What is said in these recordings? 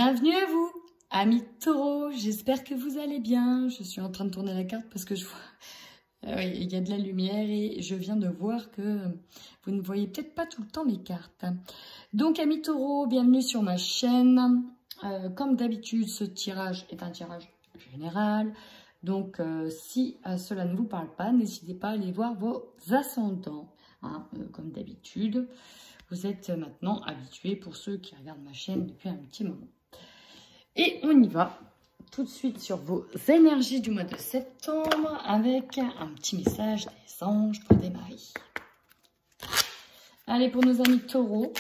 Bienvenue à vous, amis taureaux, j'espère que vous allez bien. Je suis en train de tourner la carte parce que je vois, oui, il y a de la lumière et je viens de voir que vous ne voyez peut-être pas tout le temps mes cartes. Donc, amis taureaux, bienvenue sur ma chaîne. Comme d'habitude, ce tirage est un tirage général. Donc, si cela ne vous parle pas, n'hésitez pas à aller voir vos ascendants. Hein, comme d'habitude, vous êtes maintenant habitués pour ceux qui regardent ma chaîne depuis un petit moment. Et on y va tout de suite sur vos énergies du mois de septembre avec un petit message des anges pour démarrer. Allez, pour nos amis taureaux,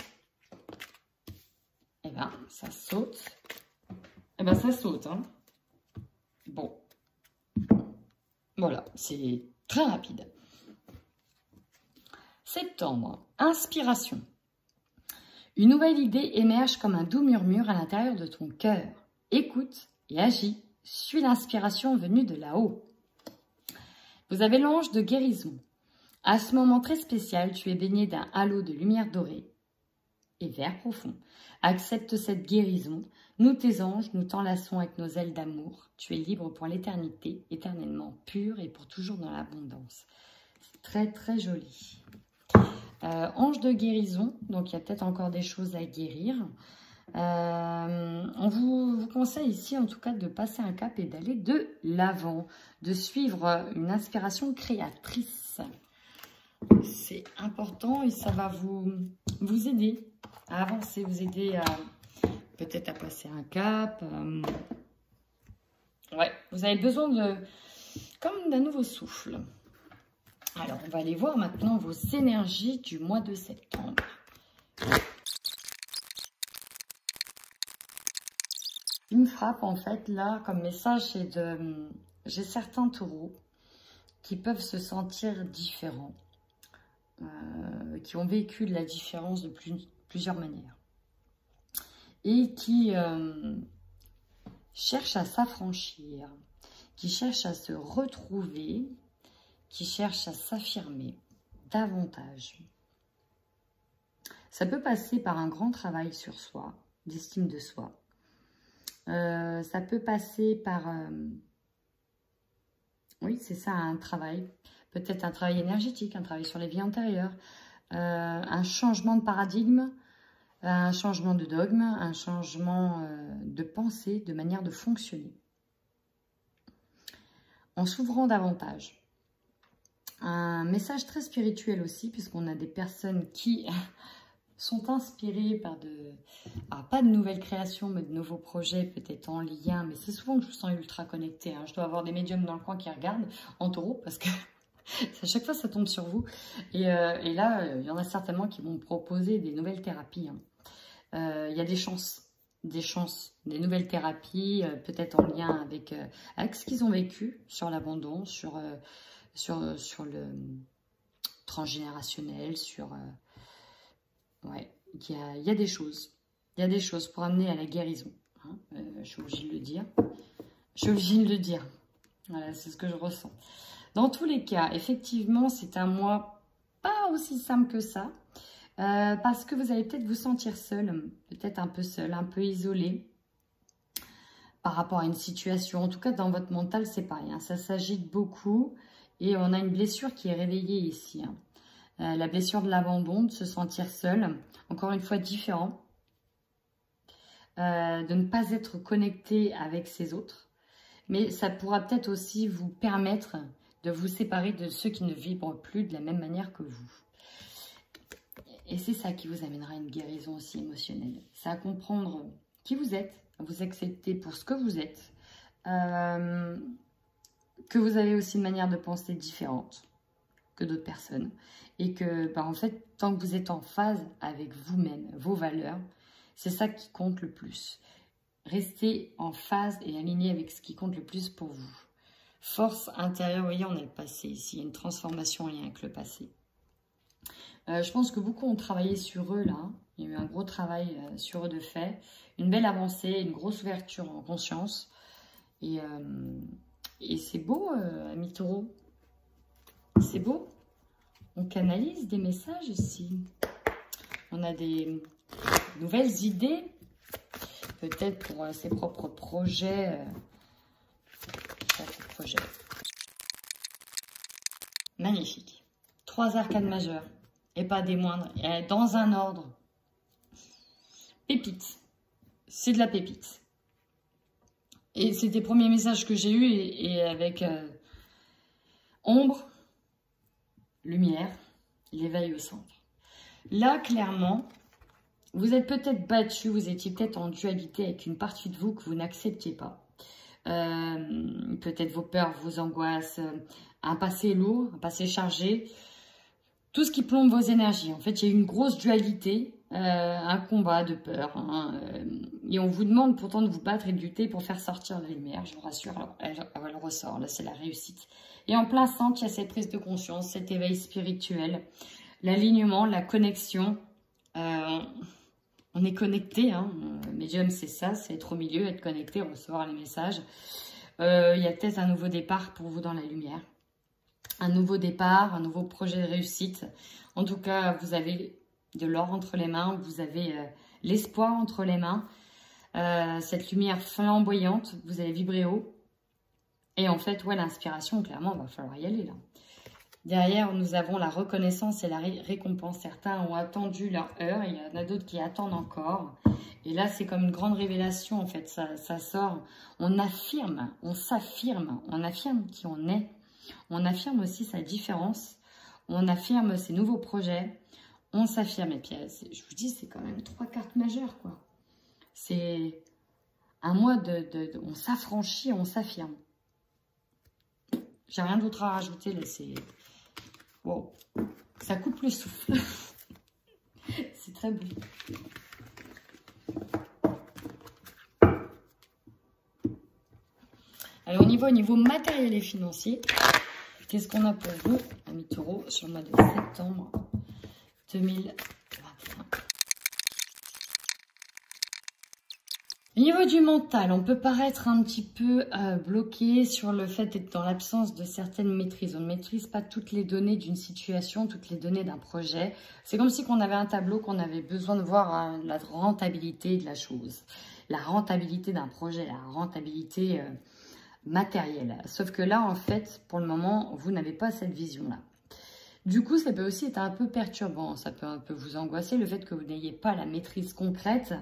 eh ben, ça saute. Eh ben, ça saute, hein. Bon. Voilà, c'est très rapide. Septembre, inspiration. Une nouvelle idée émerge comme un doux murmure à l'intérieur de ton cœur. Écoute et agis, suis l'inspiration venue de là-haut. Vous avez l'ange de guérison. À ce moment très spécial, tu es baigné d'un halo de lumière dorée et vert profond. Accepte cette guérison. Nous, tes anges, nous t'enlaçons avec nos ailes d'amour. Tu es libre pour l'éternité, éternellement pur et pour toujours dans l'abondance. C'est très, très joli. Ange de guérison, donc il y a peut-être encore des choses à guérir. On vous conseille ici en tout cas de passer un cap et d'aller de l'avant, de suivre une inspiration créatrice. C'est important et ça va vous aider à avancer, vous aider à peut-être à passer un cap. Ouais, vous avez besoin comme d'un nouveau souffle. Alors, on va aller voir maintenant vos énergies du mois de septembre. Ce qui me frappe, en fait, là, comme message, c'est de... J'ai certains taureaux qui peuvent se sentir différents, qui ont vécu de la différence de plusieurs manières. Et qui cherchent à s'affranchir, qui cherchent à se retrouver, qui cherche à s'affirmer davantage. Ça peut passer par un grand travail sur soi, d'estime de soi. Ça peut passer par... oui, c'est ça, un travail. Peut-être un travail énergétique, un travail sur les vies antérieures. Un changement de paradigme, un changement de dogme, un changement de pensée, de manière de fonctionner. En s'ouvrant davantage. Un message très spirituel aussi, puisqu'on a des personnes qui sont inspirées par pas de nouvelles créations, mais de nouveaux projets, peut-être en lien. Mais c'est souvent que je me sens ultra connectée. Hein. Je dois avoir des médiums dans le coin qui regardent en taureau, parce que à chaque fois, ça tombe sur vous. Et là, il y en a certainement qui vont me proposer des nouvelles thérapies. Hein. Il y a des chances, des nouvelles thérapies, peut-être en lien avec ce qu'ils ont vécu sur l'abandon, sur le transgénérationnel, ouais, il y a des choses. Il y a des choses pour amener à la guérison. Hein, je suis obligée de le dire. Je suis obligée de le dire. Voilà, c'est ce que je ressens. Dans tous les cas, effectivement, c'est un mois pas aussi simple que ça. Parce que vous allez peut-être vous sentir seul, peut-être un peu seul, un peu isolé par rapport à une situation. En tout cas, dans votre mental, c'est pareil. Hein, ça s'agite beaucoup. Et on a une blessure qui est réveillée ici. Hein. La blessure de l'abandon, de se sentir seul. Encore une fois, différent. De ne pas être connecté avec ses autres. Mais ça pourra peut-être aussi vous permettre de vous séparer de ceux qui ne vibrent plus de la même manière que vous. Et c'est ça qui vous amènera à une guérison aussi émotionnelle. C'est à comprendre qui vous êtes, à vous accepter pour ce que vous êtes. Que vous avez aussi une manière de penser différente que d'autres personnes. Et que, en fait, tant que vous êtes en phase avec vous-même, vos valeurs, c'est ça qui compte le plus. Restez en phase et aligné avec ce qui compte le plus pour vous. Force intérieure, vous voyez, on a le passé ici. Il y a une transformation en lien avec le passé. Je pense que beaucoup ont travaillé sur eux, là. Il y a eu un gros travail sur eux de fait. Une belle avancée, une grosse ouverture en conscience. Et c'est beau, amis taureaux. C'est beau. On canalise des messages ici. On a des nouvelles idées. peut-être pour ses propres projets. Magnifique. 3 arcanes majeures, et pas des moindres, et dans un ordre. Pépite. C'est de la pépite. Et c'est des premiers messages que j'ai eus, et avec ombre, lumière, l'éveil au centre. Là, clairement, vous êtes peut-être battu, vous étiez peut-être en dualité avec une partie de vous que vous n'acceptiez pas. Peut-être vos peurs, vos angoisses, un passé lourd, un passé chargé, tout ce qui plombe vos énergies. En fait, il y a une grosse dualité, un combat de peur. Hein, et on vous demande pourtant de vous battre et de lutter pour faire sortir la lumière, je vous rassure. Alors, elle ressort, là c'est la réussite. Et en plein centre, il y a cette prise de conscience, cet éveil spirituel, l'alignement, la connexion. On est connecté, hein. Médium c'est ça, c'est être au milieu, être connecté, recevoir les messages. Il y a peut-être un nouveau départ pour vous dans la lumière. Un nouveau départ, un nouveau projet de réussite. En tout cas, vous avez de l'or entre les mains, vous avez l'espoir entre les mains. Cette lumière flamboyante, vous allez vibrer haut. Et en fait, ouais, l'inspiration, clairement, il va falloir y aller là. Derrière, nous avons la reconnaissance et la récompense. Certains ont attendu leur heure, il y en a d'autres qui attendent encore. Et là, c'est comme une grande révélation, en fait, ça sort. On affirme, on s'affirme, on affirme qui on est. On affirme aussi sa différence, on affirme ses nouveaux projets, on s'affirme. Et puis, je vous dis, c'est quand même 3 cartes majeures, quoi. C'est un mois on s'affranchit, on s'affirme. J'ai rien d'autre à rajouter, là, c'est... Wow, ça coupe le souffle. C'est très beau. Alors, on y va au niveau matériel et financier. Qu'est-ce qu'on a pour vous, amis taureaux, sur le mois de septembre 2021? Au niveau du mental, on peut paraître un petit peu bloqué sur le fait d'être dans l'absence de certaines maîtrises. On ne maîtrise pas toutes les données d'une situation, toutes les données d'un projet. C'est comme si on avait un tableau, qu'on avait besoin de voir la rentabilité de la chose. La rentabilité d'un projet, la rentabilité matérielle. Sauf que là, en fait, pour le moment, vous n'avez pas cette vision-là. Du coup, ça peut aussi être un peu perturbant. Ça peut un peu vous angoisser, le fait que vous n'ayez pas la maîtrise concrète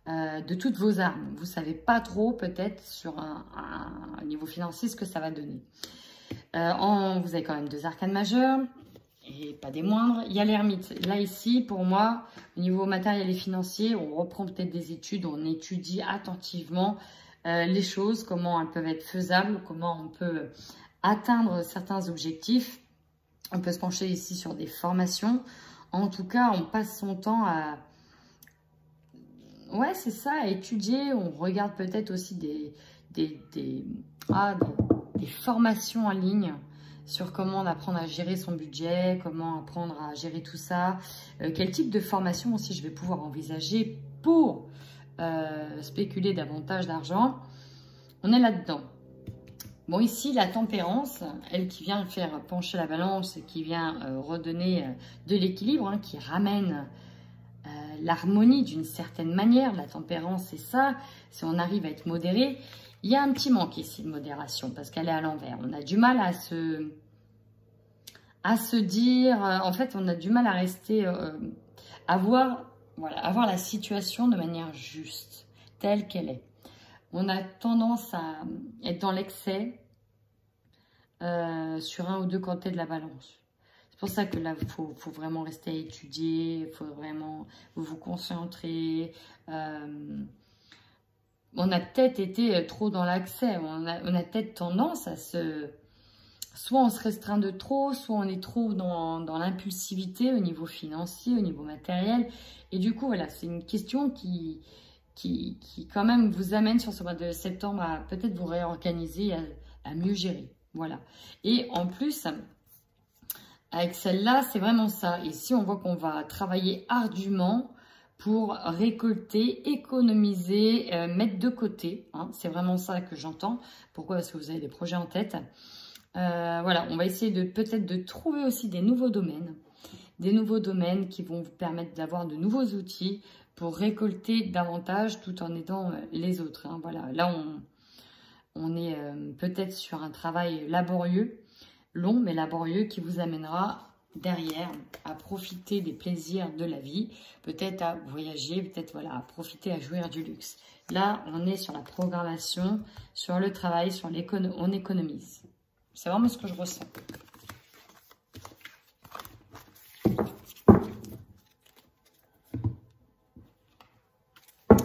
de toutes vos armes. Vous ne savez pas trop, peut-être, sur un niveau financier, ce que ça va donner. Vous avez quand même 2 arcanes majeures, et pas des moindres. Il y a l'ermite. Là, ici, pour moi, au niveau matériel et financier, on reprend peut-être des études, on étudie attentivement les choses, comment elles peuvent être faisables, comment on peut atteindre certains objectifs. On peut se pencher ici sur des formations. En tout cas, on passe son temps à... Ouais, c'est ça, à étudier. On regarde peut-être aussi des formations en ligne sur comment apprendre à gérer son budget, comment apprendre à gérer tout ça. Quel type de formation aussi je vais pouvoir envisager pour spéculer davantage d'argent. On est là-dedans. Bon, ici, la tempérance, elle qui vient faire pencher la balance, qui vient redonner de l'équilibre, hein, qui ramène l'harmonie d'une certaine manière. La tempérance, c'est ça. Si on arrive à être modéré, il y a un petit manque ici de modération parce qu'elle est à l'envers. On a du mal à se dire... en fait, on a du mal à rester... avoir la situation de manière juste, telle qu'elle est. On a tendance à être dans l'excès sur un ou deux côtés de la balance. C'est pour ça que là, il faut vraiment rester à étudier, il faut vraiment vous concentrer. On a peut-être été trop dans l'accès, on a peut-être tendance à se... Soit on se restreint de trop, soit on est trop dans l'impulsivité au niveau financier, au niveau matériel. Et du coup, voilà, c'est une question qui quand même vous amène sur ce mois de septembre à peut-être vous réorganiser, à mieux gérer. Voilà. Et en plus, avec celle-là, c'est vraiment ça. Ici, on voit qu'on va travailler ardument pour récolter, économiser, mettre de côté. Hein. C'est vraiment ça que j'entends. Pourquoi? Parce que vous avez des projets en tête. Voilà, on va essayer peut-être de trouver aussi des nouveaux domaines qui vont vous permettre d'avoir de nouveaux outils pour récolter davantage tout en aidant les autres. Hein. Voilà, là on est peut-être sur un travail laborieux, long mais laborieux, qui vous amènera derrière à profiter des plaisirs de la vie, peut-être à voyager, peut-être voilà, à profiter, à jouir du luxe. Là, on est sur la programmation, sur le travail, sur on économise. C'est vraiment ce que je ressens.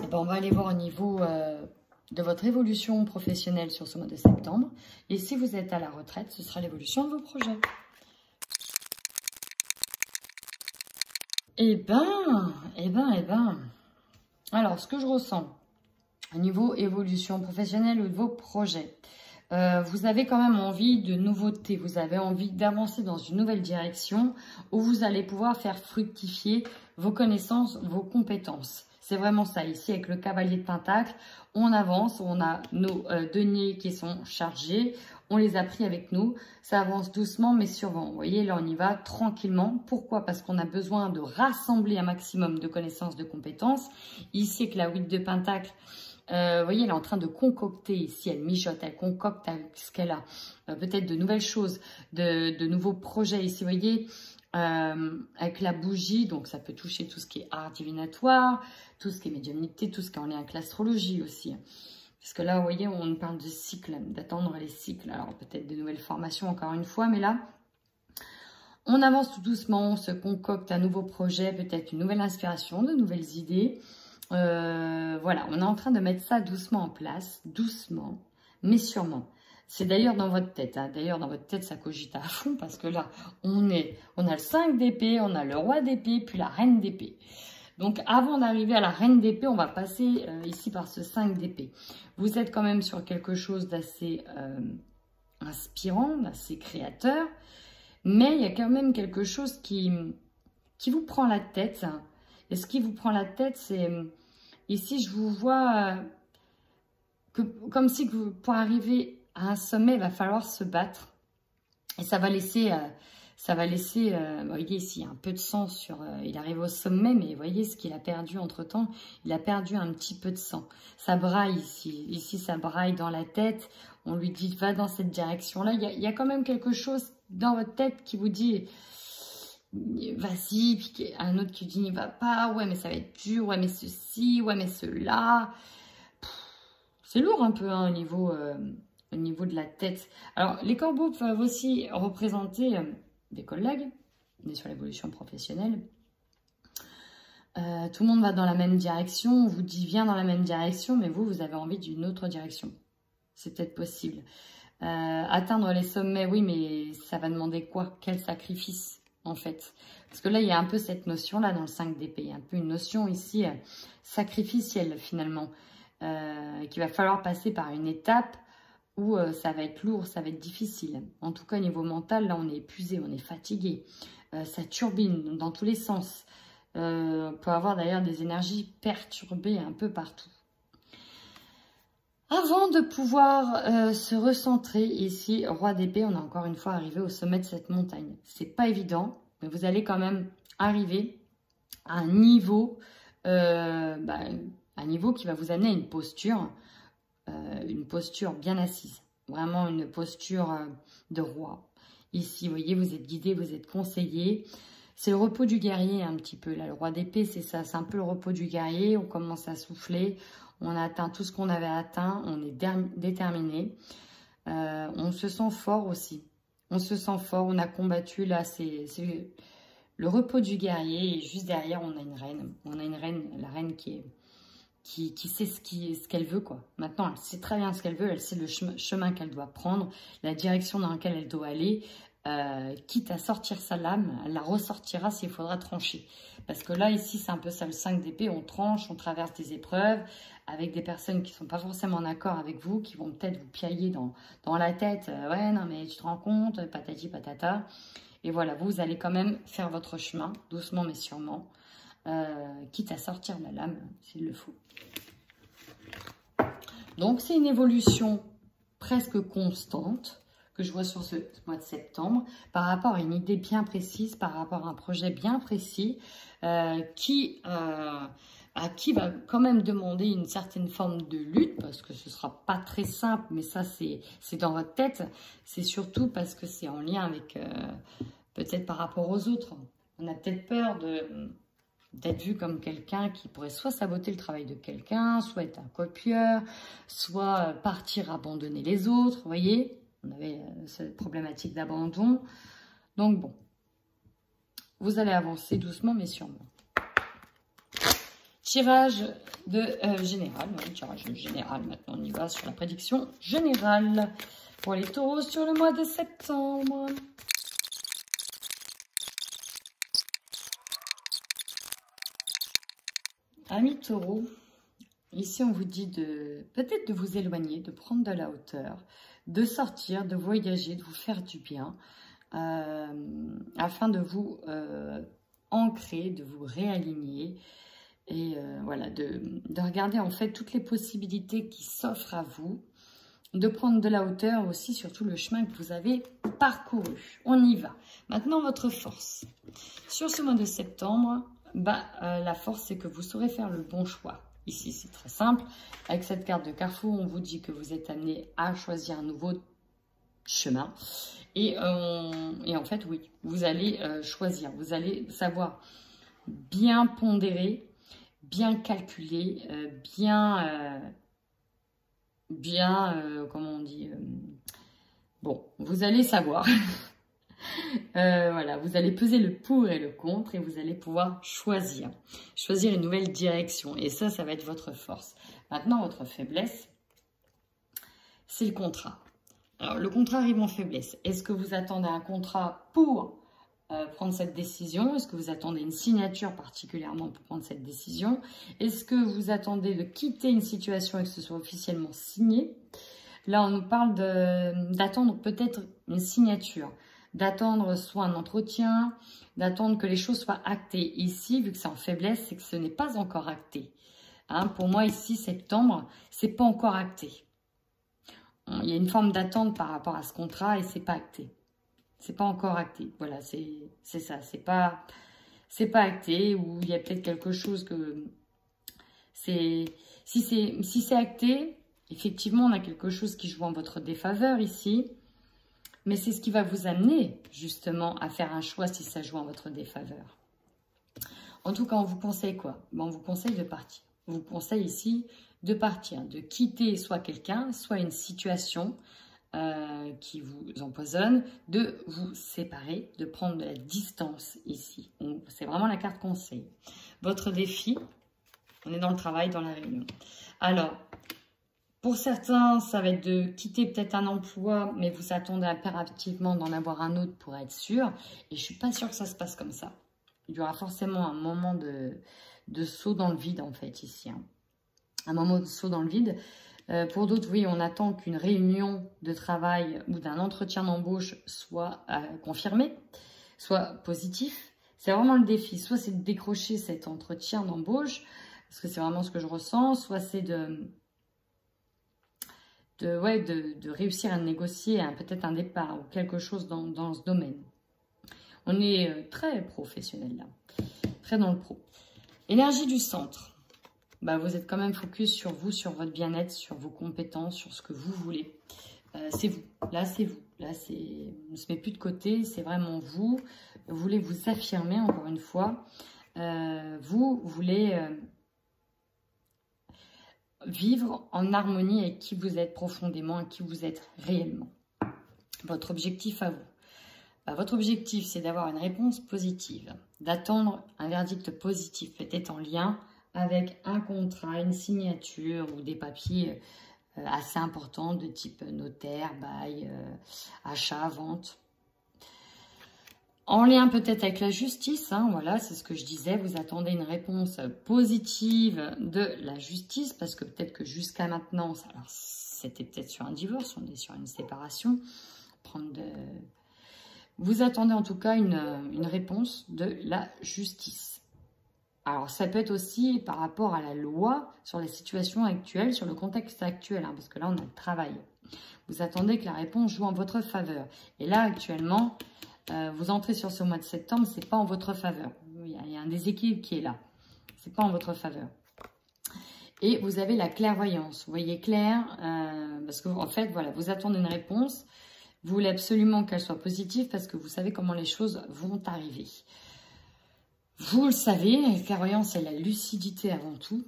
Et ben, on va aller voir au niveau de votre évolution professionnelle sur ce mois de septembre. Et si vous êtes à la retraite, ce sera l'évolution de vos projets. Eh ben. Alors, ce que je ressens au niveau évolution professionnelle ou de vos projets, vous avez quand même envie de nouveautés, vous avez envie d'avancer dans une nouvelle direction où vous allez pouvoir faire fructifier vos connaissances, vos compétences. C'est vraiment ça, ici avec le cavalier de Pentacle, on avance, on a nos deniers qui sont chargés, on les a pris avec nous, ça avance doucement mais sûrement. Vous voyez, là on y va tranquillement. Pourquoi? Parce qu'on a besoin de rassembler un maximum de connaissances, de compétences. Ici avec la 8 de Pentacle, vous voyez, elle est en train de concocter ici, elle mijote, elle concocte avec ce qu'elle a. Peut-être de nouvelles choses, de nouveaux projets ici, vous voyez. Avec la bougie, donc ça peut toucher tout ce qui est art divinatoire, tout ce qui est médiumnité, tout ce qui est en lien avec l'astrologie aussi. Parce que là, vous voyez, on parle de cycle, d'attendre les cycles. Alors peut-être de nouvelles formations encore une fois, mais là, on avance tout doucement, on se concocte un nouveau projet, peut-être une nouvelle inspiration, de nouvelles idées. Voilà, on est en train de mettre ça doucement en place, doucement, mais sûrement. C'est d'ailleurs dans votre tête, hein. D'ailleurs dans votre tête ça cogite à fond parce que là on a le 5 d'épée, on a le roi d'épée, puis la reine d'épée. Donc avant d'arriver à la reine d'épée, on va passer ici par ce 5 d'épée. Vous êtes quand même sur quelque chose d'assez inspirant, d'assez créateur, mais il y a quand même quelque chose qui vous prend la tête. Et ce qui vous prend la tête, c'est ici je vous vois comme si pour arriver à un sommet, il va falloir se battre. Et ça va laisser, vous voyez ici, un peu de sang sur... il arrive au sommet, mais vous voyez ce qu'il a perdu entre-temps. Il a perdu un petit peu de sang. Ça braille ici. Ici, ça braille dans la tête. On lui dit, va dans cette direction-là. Il y a quand même quelque chose dans votre tête qui vous dit, vas-y. Puis un autre qui dit, n'y va pas. Ouais, mais ça va être dur. Ouais, mais ceci. Ouais, mais cela. C'est lourd un peu hein, au niveau de la tête. Alors, les corbeaux peuvent aussi représenter des collègues, on est sur l'évolution professionnelle. Tout le monde va dans la même direction, on vous dit viens dans la même direction, mais vous avez envie d'une autre direction. C'est peut-être possible. Atteindre les sommets, oui, mais ça va demander quoi? Quel sacrifice, en fait? Parce que là, il y a un peu cette notion-là dans le 5 d'épée, un peu une notion ici sacrificielle, finalement, qu'il va falloir passer par une étape où ça va être lourd, ça va être difficile. En tout cas, au niveau mental, là, on est épuisé, on est fatigué. Ça turbine dans tous les sens. On peut avoir d'ailleurs des énergies perturbées un peu partout. Avant de pouvoir se recentrer ici, roi d'épée, on est encore une fois arrivé au sommet de cette montagne. C'est pas évident, mais vous allez quand même arriver à un niveau qui va vous amener à une posture bien assise. Vraiment une posture de roi. Ici, vous voyez, vous êtes guidé, vous êtes conseillé. C'est le repos du guerrier un petit peu. Là, le roi d'épée, c'est ça. C'est un peu le repos du guerrier. On commence à souffler. On a atteint tout ce qu'on avait atteint. On est déterminé. On se sent fort aussi. On se sent fort. On a combattu. Là, c'est le repos du guerrier. Et juste derrière, on a une reine. On a une reine, la reine qui sait ce qu'elle veut, quoi. Maintenant, elle sait très bien ce qu'elle veut, elle sait le chemin qu'elle doit prendre, la direction dans laquelle elle doit aller, quitte à sortir sa lame, elle la ressortira s'il faudra trancher. Parce que là, ici, c'est un peu ça, le 5 d'épée, on tranche, on traverse des épreuves, avec des personnes qui ne sont pas forcément en accord avec vous, qui vont peut-être vous piailler dans la tête, ouais, non, mais tu te rends compte, patati patata. Et voilà, vous allez quand même faire votre chemin, doucement mais sûrement, quitte à sortir la lame s'il le faut. Donc c'est une évolution presque constante que je vois sur ce mois de septembre par rapport à une idée bien précise, par rapport à un projet bien précis qui à qui va quand même demander une certaine forme de lutte, parce que ce ne sera pas très simple, mais ça c'est dans votre tête. C'est surtout parce que c'est en lien avec, peut-être par rapport aux autres. On a peut-être peur d'être vu comme quelqu'un qui pourrait soit saboter le travail de quelqu'un, soit être un copieur, soit partir abandonner les autres, vous voyez. On avait cette problématique d'abandon. Donc bon, vous allez avancer doucement mais sûrement. Tirage de général, oui, tirage général, maintenant on y va sur la prédiction générale pour les taureaux sur le mois de septembre. Amis taureaux, ici on vous dit peut-être de vous éloigner, de prendre de la hauteur, de sortir, de voyager, de vous faire du bien, afin de vous ancrer, de vous réaligner. Et voilà, de regarder en fait toutes les possibilités qui s'offrent à vous, de prendre de la hauteur aussi sur tout le chemin que vous avez parcouru. On y va. Maintenant, votre force. Sur ce mois de septembre, la force, c'est que vous saurez faire le bon choix. Ici, c'est très simple. Avec cette carte de carrefour, on vous dit que vous êtes amené à choisir un nouveau chemin. Et en fait, oui, vous allez choisir. Vous allez savoir bien pondérer, bien calculé, comment on dit, bon, vous allez savoir. Voilà, vous allez peser le pour et le contre et vous allez pouvoir choisir une nouvelle direction. Et ça va être votre force. Maintenant, votre faiblesse, c'est le contrat. Alors, le contrat arrive en faiblesse. Est-ce que vous attendez un contrat pour prendre cette décision? Est-ce que vous attendez une signature particulièrement pour prendre cette décision? Est-ce que vous attendez de quitter une situation et que ce soit officiellement signé? Là, on nous parle d'attendre peut-être une signature, d'attendre soit un entretien, d'attendre que les choses soient actées. Ici, vu que c'est en faiblesse, c'est que ce n'est pas encore acté. Hein, pour moi, ici, septembre, c'est pas encore acté. Il y a une forme d'attente par rapport à ce contrat et c'est pas acté. C'est pas encore acté. Voilà, c'est ça. C'est pas acté, ou il y a peut-être quelque chose que si c'est acté, effectivement, on a quelque chose qui joue en votre défaveur ici. Mais c'est ce qui va vous amener justement à faire un choix si ça joue en votre défaveur. En tout cas, on vous conseille quoi? On vous conseille de partir. On vous conseille ici de partir, de quitter soit quelqu'un, soit une situation qui vous empoisonne, de vous séparer, de prendre de la distance ici. C'est vraiment la carte conseil. Votre défi, on est dans le travail, dans la réunion. Alors, pour certains, ça va être de quitter peut-être un emploi, mais vous attendez impérativement d'en avoir un autre pour être sûr. Et je ne suis pas sûre que ça se passe comme ça. Il y aura forcément un moment de saut dans le vide, en fait, ici. Hein. Un moment de saut dans le vide. Pour d'autres, oui, on attend qu'une réunion de travail ou d'un entretien d'embauche soit confirmé, soit positif. C'est vraiment le défi. Soit c'est de décrocher cet entretien d'embauche, parce que c'est vraiment ce que je ressens, soit c'est de réussir à négocier peut-être un départ ou quelque chose dans ce domaine. On est très professionnel là, très dans le pro. Énergie du centre. Vous êtes quand même focus sur vous, sur votre bien-être, sur vos compétences, sur ce que vous voulez. C'est vous. Là, c'est vous. Là, on ne se met plus de côté. C'est vraiment vous. Vous voulez vous affirmer, encore une fois. Vous voulez vivre en harmonie avec qui vous êtes profondément, avec qui vous êtes réellement. Votre objectif à vous. Votre objectif, c'est d'avoir une réponse positive, d'attendre un verdict positif, peut-être en lien avec un contrat, une signature ou des papiers assez importants de type notaire, bail, achat, vente. En lien peut-être avec la justice, hein, voilà, c'est ce que je disais, vous attendez une réponse positive de la justice, parce que peut-être que jusqu'à maintenant, c'était peut-être sur un divorce, on est sur une séparation, vous attendez en tout cas une réponse de la justice. Alors, ça peut être aussi par rapport à la loi, sur la situation actuelle, sur le contexte actuel, hein, parce que là, on a le travail. Vous attendez que la réponse joue en votre faveur. Et là, actuellement, vous entrez sur ce mois de septembre, ce n'est pas en votre faveur. Il y a un déséquilibre qui est là. Ce n'est pas en votre faveur. Et vous avez la clairvoyance. Vous voyez clair, parce que en fait, voilà, vous attendez une réponse. Vous voulez absolument qu'elle soit positive parce que vous savez comment les choses vont arriver. Vous le savez, la clairvoyance, c'est la lucidité avant tout.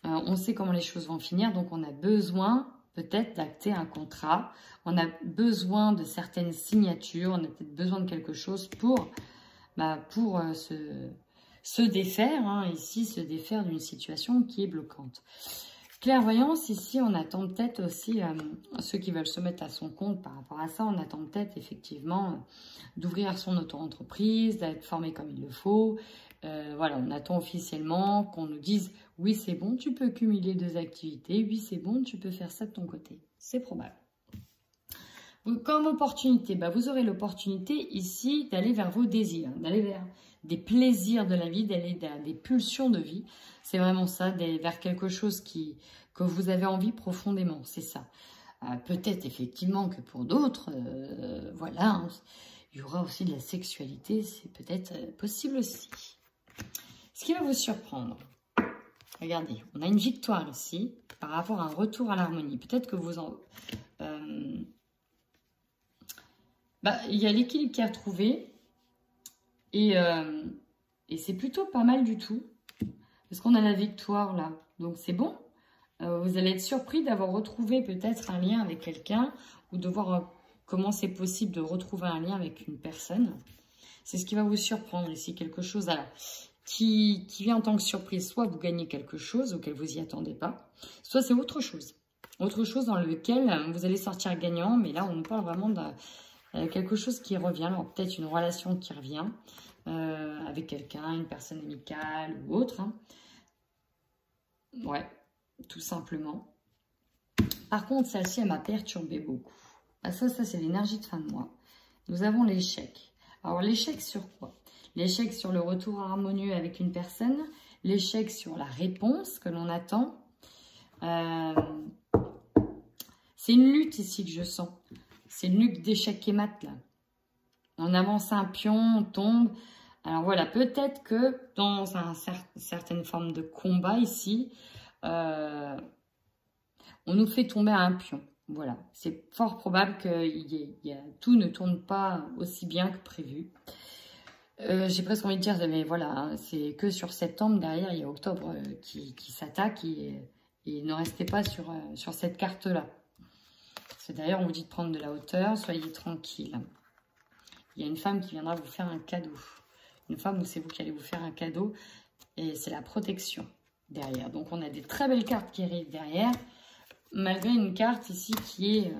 On sait comment les choses vont finir, donc on a besoin peut-être d'acter un contrat. On a besoin de certaines signatures, on a peut-être besoin de quelque chose pour se défaire, hein, ici, se défaire d'une situation qui est bloquante. Clairvoyance, ici, on attend peut-être aussi, ceux qui veulent se mettre à son compte par rapport à ça, on attend peut-être effectivement d'ouvrir son auto-entreprise, d'être formé comme il le faut. Voilà, on attend officiellement qu'on nous dise « Oui, c'est bon, tu peux cumuler 2 activités. Oui, c'est bon, tu peux faire ça de ton côté. » C'est probable. Comme opportunité, vous aurez l'opportunité ici d'aller vers vos désirs, d'aller vers des plaisirs de la vie, d'aller vers des pulsions de vie. C'est vraiment ça, d'aller vers quelque chose que vous avez envie profondément, c'est ça. Peut-être effectivement que pour d'autres, voilà, hein, il y aura aussi de la sexualité, c'est peut-être possible aussi. Ce qui va vous surprendre, regardez, on a une victoire ici par rapport à un retour à l'harmonie. Peut-être que vous en... il y a l'équilibre qui est retrouvé et c'est plutôt pas mal du tout parce qu'on a la victoire là, donc c'est bon. Vous allez être surpris d'avoir retrouvé peut-être un lien avec quelqu'un ou de voir comment c'est possible de retrouver un lien avec une personne. C'est ce qui va vous surprendre ici, quelque chose qui vient en tant que surprise. Soit vous gagnez quelque chose auquel vous n'y attendez pas, soit c'est autre chose. Autre chose dans lequel vous allez sortir gagnant, mais là on nous parle vraiment de quelque chose qui revient. Alors peut-être une relation qui revient avec quelqu'un, une personne amicale ou autre. Hein. Ouais, tout simplement. Par contre, celle-ci, elle m'a perturbé beaucoup. Ça c'est l'énergie de fin de mois. Nous avons l'échec. Alors, l'échec sur quoi? L'échec sur le retour harmonieux avec une personne. L'échec sur la réponse que l'on attend. C'est une lutte ici que je sens. C'est une lutte d'échec et mat, là. On avance un pion, on tombe. Alors voilà, peut-être que dans certaine forme de combat ici, on nous fait tomber à un pion. Voilà, c'est fort probable que tout ne tourne pas aussi bien que prévu. J'ai presque envie de dire, mais voilà, hein, c'est que sur septembre, derrière, il y a octobre qui s'attaque et ne restez pas sur cette carte-là. D'ailleurs, on vous dit de prendre de la hauteur, soyez tranquille. Il y a une femme qui viendra vous faire un cadeau. Une femme où c'est vous qui allez vous faire un cadeau et c'est la protection derrière. Donc, on a des très belles cartes qui arrivent derrière, malgré une carte ici qui est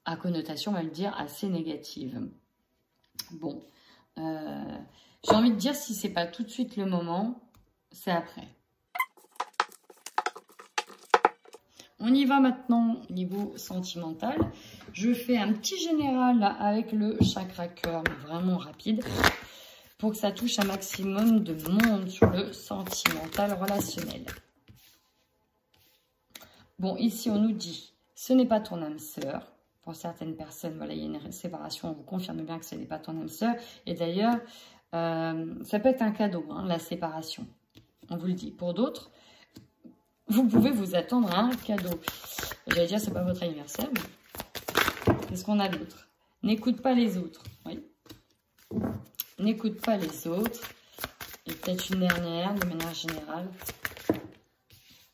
à connotation, on va le dire, assez négative. Bon, j'ai envie de dire, si c'est pas tout de suite le moment, c'est après. On y va maintenant au niveau sentimental. Je fais un petit général là, avec le chakra cœur, mais vraiment rapide, pour que ça touche un maximum de monde sur le sentimental relationnel. Bon, ici, on nous dit, ce n'est pas ton âme sœur. Pour certaines personnes, voilà, il y a une séparation, on vous confirme bien que ce n'est pas ton âme sœur. Et d'ailleurs, ça peut être un cadeau, hein, la séparation. On vous le dit. Pour d'autres, vous pouvez vous attendre à un cadeau. J'allais dire, c'est pas votre anniversaire, mais qu'est-ce qu'on a d'autre? N'écoute pas les autres. Oui. N'écoute pas les autres. Et peut-être une dernière, de manière générale.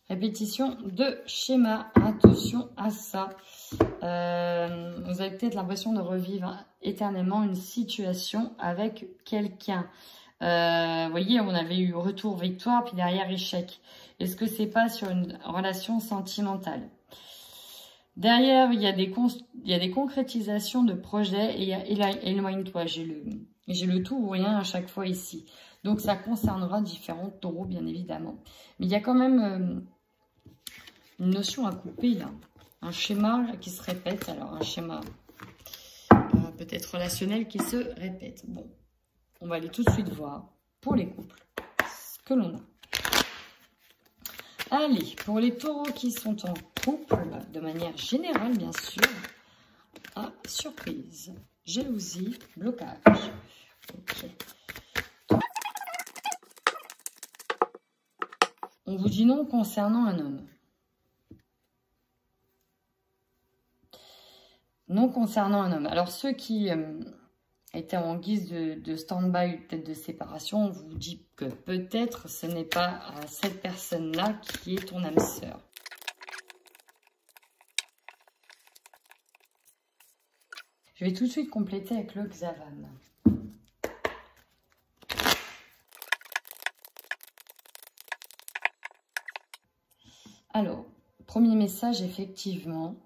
Répétition de schéma. Attention à ça. Vous avez peut-être l'impression de revivre éternellement une situation avec quelqu'un. Vous voyez, on avait eu retour victoire, puis derrière échec. Est-ce que c'est pas sur une relation sentimentale? Derrière, il y a des concrétisations de projets et il y a éloigne-toi. J'ai le tout ou rien à chaque fois ici. Donc, ça concernera différents taureaux, bien évidemment. Mais il y a quand même une notion à couper, là. Un schéma qui se répète. Alors, un schéma peut-être relationnel qui se répète. Bon, on va aller tout de suite voir pour les couples ce que l'on a. Allez, pour les taureaux qui sont en couple, de manière générale, bien sûr, surprise, jalousie, blocage. Ok. On vous dit non concernant un homme. Non concernant un homme. Alors, ceux qui étaient en guise de stand-by, peut-être de séparation, on vous dit que peut-être ce n'est pas cette personne-là qui est ton âme sœur. Je vais tout de suite compléter avec le Xavan. Alors, premier message, effectivement.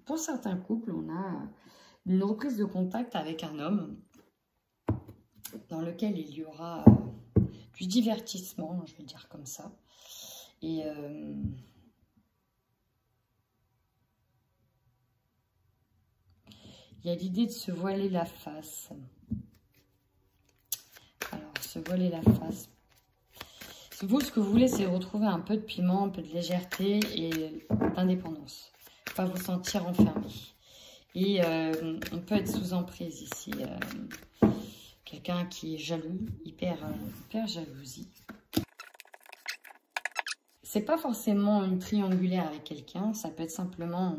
Pour certains couples, on a une reprise de contact avec un homme dans lequel il y aura du divertissement, je vais le dire comme ça. Et il y a l'idée de se voiler la face. Alors, se voiler la face. Vous, ce que vous voulez, c'est retrouver un peu de piment, un peu de légèreté et d'indépendance. Pas vous sentir enfermé. Et on peut être sous emprise ici. Quelqu'un qui est jaloux, hyper jalousie. C'est pas forcément une triangulaire avec quelqu'un, ça peut être simplement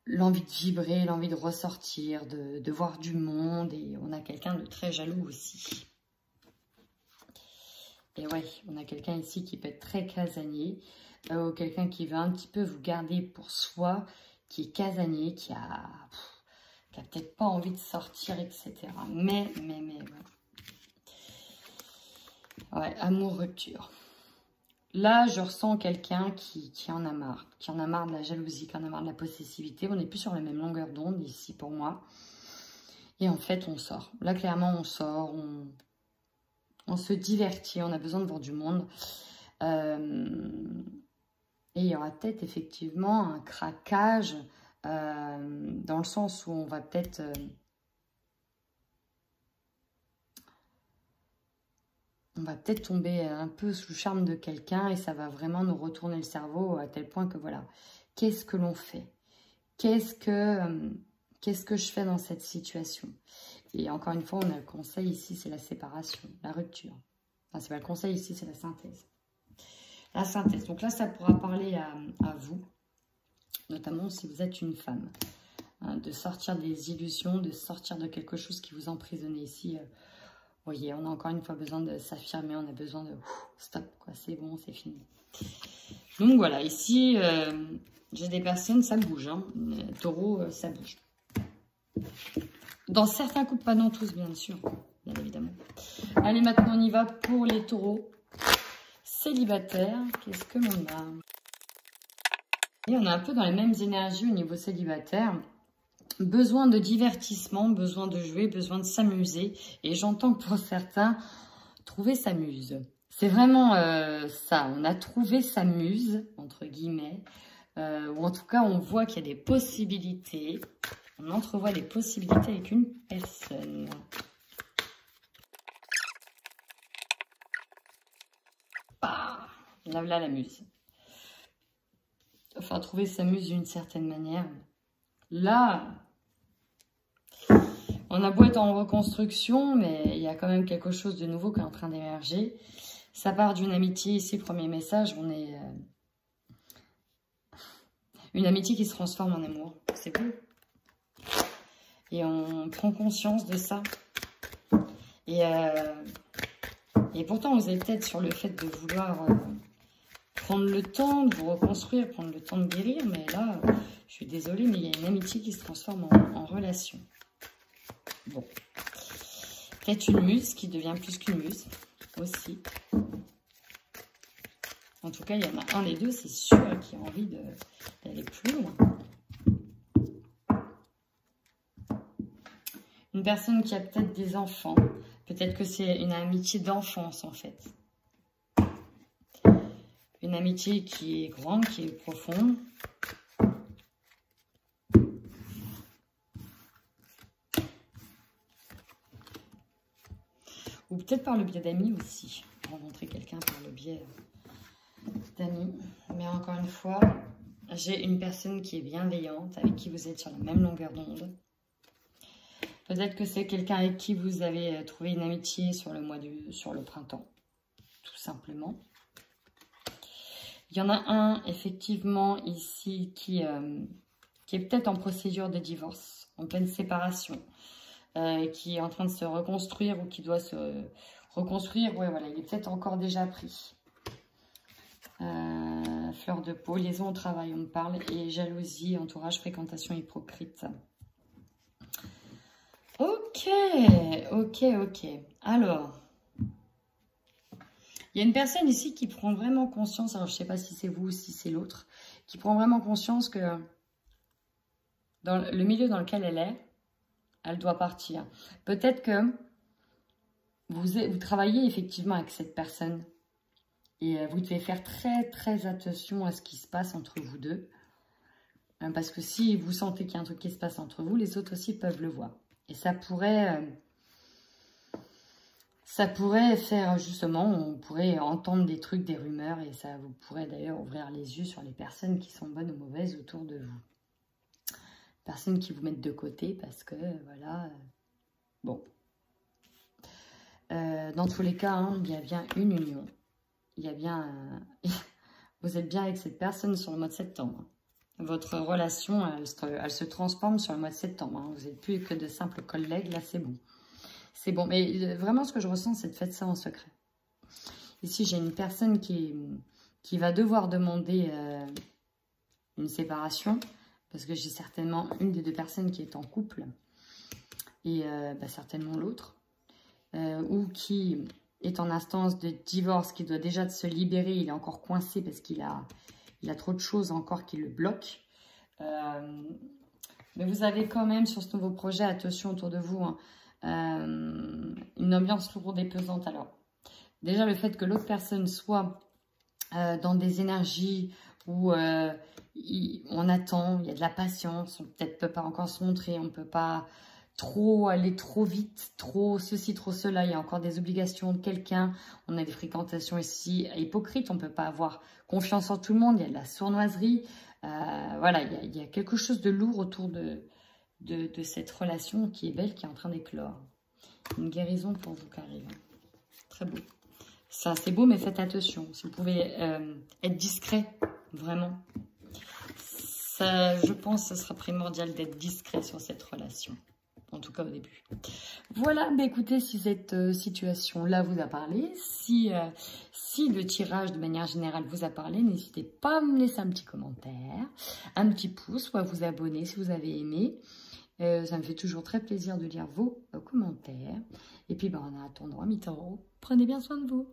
l'envie de vibrer, l'envie de ressortir, de voir du monde. Et on a quelqu'un de très jaloux aussi. Et ouais, on a quelqu'un ici qui peut être très casanier, quelqu'un qui veut un petit peu vous garder pour soi, qui est casanier, qui a peut-être pas envie de sortir, etc. Mais, ouais, amour, rupture. Là, je ressens quelqu'un qui en a marre, qui en a marre de la jalousie, qui en a marre de la possessivité. On n'est plus sur la même longueur d'onde ici pour moi. Et en fait, on sort. Là, clairement, on sort, on se divertit, on a besoin de voir du monde. Et il y aura peut-être effectivement un craquage dans le sens où on va peut-être... on va peut-être tomber un peu sous le charme de quelqu'un et ça va vraiment nous retourner le cerveau à tel point que voilà, qu'est-ce que l'on fait? Qu'est-ce que je fais dans cette situation? Et encore une fois, on a le conseil ici, c'est la séparation, la rupture. Enfin, c'est pas le conseil ici, c'est la synthèse. La synthèse. Donc là, ça pourra parler à vous, notamment si vous êtes une femme. Hein, de sortir des illusions, de sortir de quelque chose qui vous emprisonnait ici. Vous voyez, on a encore une fois besoin de s'affirmer, on a besoin de stop, quoi, c'est bon, c'est fini. Donc voilà, ici, j'ai des personnes, ça bouge, hein. Taureau, ça bouge. Dans certains couples, pas dans tous, bien sûr, bien évidemment. Allez, maintenant, on y va pour les taureaux célibataires. Qu'est-ce que l'on a? Et on est un peu dans les mêmes énergies au niveau célibataire. Besoin de divertissement, besoin de jouer, besoin de s'amuser. Et j'entends que pour certains, trouver sa muse. C'est vraiment ça, on a trouvé sa muse, entre guillemets. Ou en tout cas, on voit qu'il y a des possibilités. On entrevoit des possibilités avec une personne. Bah, là, la muse. Enfin, trouver sa muse d'une certaine manière. Là... on a beau être en reconstruction, mais il y a quand même quelque chose de nouveau qui est en train d'émerger. Ça part d'une amitié, ici, premier message, on est... une amitié qui se transforme en amour, c'est beau. Et on prend conscience de ça. Et pourtant, vous êtes peut-être sur le fait de vouloir prendre le temps de vous reconstruire, prendre le temps de guérir, mais là, je suis désolée, mais il y a une amitié qui se transforme en relation. Bon, peut-être une muse qui devient plus qu'une muse aussi. En tout cas, il y en a un des deux, c'est sûr, qui a envie d'aller plus loin. Une personne qui a peut-être des enfants. Peut-être que c'est une amitié d'enfance, en fait. Une amitié qui est grande, qui est profonde. Ou peut-être par le biais d'amis aussi. Rencontrer quelqu'un par le biais d'amis. Mais encore une fois, j'ai une personne qui est bienveillante, avec qui vous êtes sur la même longueur d'onde. Peut-être que c'est quelqu'un avec qui vous avez trouvé une amitié sur le printemps, tout simplement. Il y en a un, effectivement, ici, qui est peut-être en procédure de divorce, en pleine séparation, qui est en train de se reconstruire ou qui doit se reconstruire. Ouais, voilà, il est peut-être encore déjà pris. Fleur de peau, liaison au travail, on me parle, et jalousie, entourage, fréquentation hypocrite. Ok, ok, ok. Alors, il y a une personne ici qui prend vraiment conscience, alors je ne sais pas si c'est vous ou si c'est l'autre, qui prend vraiment conscience que dans le milieu dans lequel elle est, elle doit partir. Peut-être que vous travaillez effectivement avec cette personne et vous devez faire très très attention à ce qui se passe entre vous deux. Parce que si vous sentez qu'il y a un truc qui se passe entre vous, les autres aussi peuvent le voir. Et ça pourrait faire justement, on pourrait entendre des trucs, des rumeurs, et ça vous pourrait d'ailleurs ouvrir les yeux sur les personnes qui sont bonnes ou mauvaises autour de vous. Personnes qui vous mettent de côté parce que, voilà, bon. Dans tous les cas, hein, il y a bien une union. Il y a bien... vous êtes bien avec cette personne sur le mois de septembre. Votre relation, elle se transforme sur le mois de septembre. Hein. Vous n'êtes plus que de simples collègues, là c'est bon. C'est bon, mais vraiment ce que je ressens, c'est de faire ça en secret. Ici, j'ai une personne qui va devoir demander une séparation, parce que j'ai certainement une des deux personnes qui est en couple, et certainement l'autre, ou qui est en instance de divorce, qui doit déjà se libérer, il est encore coincé parce qu'il a trop de choses encore qui le bloquent. Mais vous avez quand même sur ce nouveau projet, attention autour de vous, hein, une ambiance lourde et pesante. Alors, déjà le fait que l'autre personne soit dans des énergies où on attend, il y a de la patience, on peut-être peut pas encore se montrer, on ne peut pas trop aller trop vite, trop ceci, trop cela, il y a encore des obligations de quelqu'un, on a des fréquentations ici hypocrites, on ne peut pas avoir confiance en tout le monde, il y a de la sournoiserie, voilà, il y a quelque chose de lourd autour de cette relation qui est belle, qui est en train d'éclore. Une guérison pour vous qui arrive. Très beau. Ça, c'est beau, mais faites attention. Si vous pouvez être discret, vraiment. Ça, je pense que ce sera primordial d'être discret sur cette relation. En tout cas, au début. Voilà, bah écoutez, si cette situation-là vous a parlé, si le tirage de manière générale vous a parlé, n'hésitez pas à me laisser un petit commentaire, un petit pouce, ou à vous abonner si vous avez aimé. Ça me fait toujours très plaisir de lire vos commentaires. Et puis, en attendant, amis taureaux, prenez bien soin de vous.